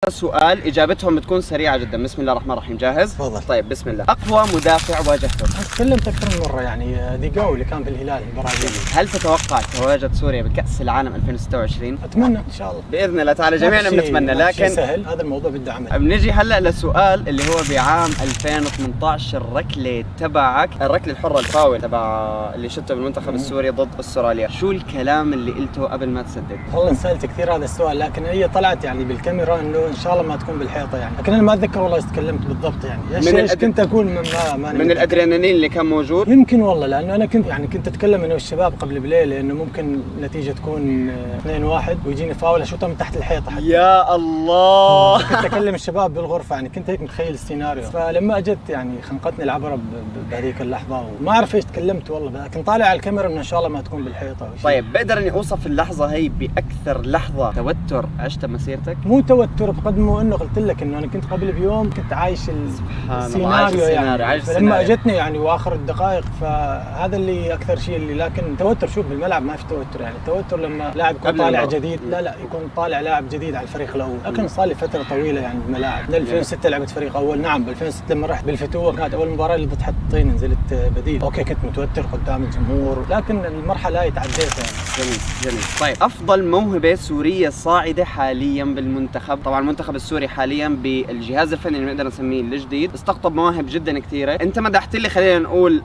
سؤال اجابتهم بتكون سريعه جدا. بسم الله الرحمن الرحيم. جاهز؟ تفضل. طيب بسم الله. اقوى مدافع واجهته؟ تكلمت اكثر من مره يعني ديجو اللي كان في الهلال البرازيلي. هل تتوقع تواجد سوريا بكأس العالم 2026؟ اتمنى ان شاء الله باذن الله تعالى جميعنا بنتمنى، لكن سهل هذا الموضوع بده عمل. بنجي هلا للسؤال اللي هو بعام 2018 الركله تبعك، الركله الحره الفاول تبع اللي شته بالمنتخب السوري ضد استراليا، شو الكلام اللي قلته قبل ما تسدد؟ والله انسالت كثير هذا السؤال، لكن هي طلعت يعني بالكاميرا انه ان شاء الله ما تكون بالحيطه يعني، لكن انا ما اتذكر والله ايش تكلمت بالضبط يعني. ايش كنت اقول ما من الادرينالين اللي كان موجود؟ يمكن والله، لانه انا كنت اتكلم انا والشباب قبل بليل انه ممكن النتيجه تكون 2-1 ويجيني فاول اشوطها من تحت الحيطه حتى. يا الله. كنت اكلم الشباب بالغرفه يعني، كنت هيك متخيل السيناريو، فلما اجت يعني خنقتني العبره بهذيك اللحظه وما اعرف ايش تكلمت والله، لكن طالع على الكاميرا انه ان شاء الله ما تكون بالحيطه. طيب بقدر اني اوصف اللحظه هي باكثر لحظه توتر عشتها مسيرتك؟ مو توتر بقدر ما انه قلت لك انه انا كنت قبل بيوم كنت عايش السيناريو يعني، فلما اجتني يعني واخر الدقائق فهذا اللي اكثر شيء اللي، لكن توتر شوف بالملعب ما في توتر يعني، التوتر لما لاعب يكون طالع جديد، لا يكون طالع لاعب جديد على الفريق الاول، لكن صار لي فتره طويله يعني بالملاعب، من 2006 لعبت فريق اول، نعم ب 2006 لما رحت بالفتوه كانت اول مباراه اللي ضد حطين نزلت بديل، اوكي كنت متوتر قدام الجمهور، لكن المرحله هاي تعديتها يعني. جميل. طيب افضل موهبه سوريه صاعده حاليا بالمنتخب؟ طبعا المنتخب السوري حاليا بالجهاز الفني اللي نقدر نسميه الجديد استقطب مواهب جدا كثيره، انت مدحت لي خلينا نقول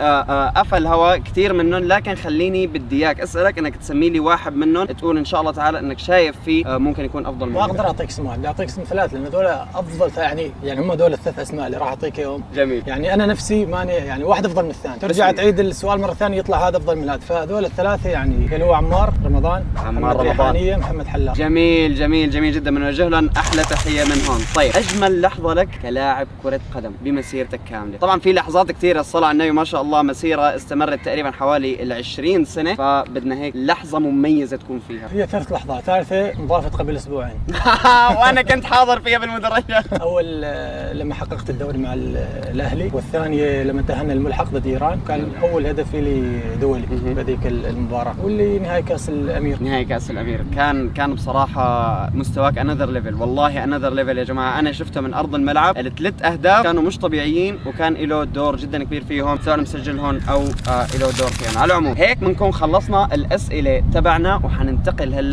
قفل هوا كثير منهم، لكن خليني بدي اياك اسالك انك تسمي لي واحد منهم تقول ان شاء الله تعالى انك شايف فيه ممكن يكون افضل موهبه. ما اقدر اعطيك اسم واحد، بدي اعطيك اسم ثلاث، لان هذول افضل يعني هم هذول الثلاث اسماء اللي راح اعطيك اياهم. جميل. يعني انا نفسي ماني يعني واحد افضل من الثاني، ترجع تعيد السؤال مره ثانيه يطلع هذا افضل من هذا، فهذول الثلاثه يعني اللي هو عمار رمضان، محمد حلاق. جميل جميل جميل جدا، بنوجه لهم احلى تحيه من هون. طيب اجمل لحظه لك كلاعب كره قدم بمسيرتك كامله؟ طبعا في لحظات كثيره، الصلاه على النبي ما شاء الله مسيره استمرت تقريبا حوالي 20 سنه، فبدنا هيك لحظه مميزه تكون فيها. هي ثلاث لحظات، ثالثه انضافت قبل اسبوعين وانا كنت حاضر فيها بالمدرجات. اول لما حققت الدوري مع الاهلي، والثانيه لما انتهينا الملحق ضد ايران، كان اول هدف لي دولي بهذيك المباراه، واللي نهائي كاس الامير. نهائي كاس الامير كان بصراحه مستواك انذر ليفل، والله انذر ليفل يا جماعه، انا شفته من ارض الملعب، الثلاث اهداف كانوا مش طبيعيين وكان له دور جدا كبير فيهم، سواء مسجلهم او له دور فيهم. على العموم هيك بنكون خلصنا الاسئله تبعنا، وحننتقل هلا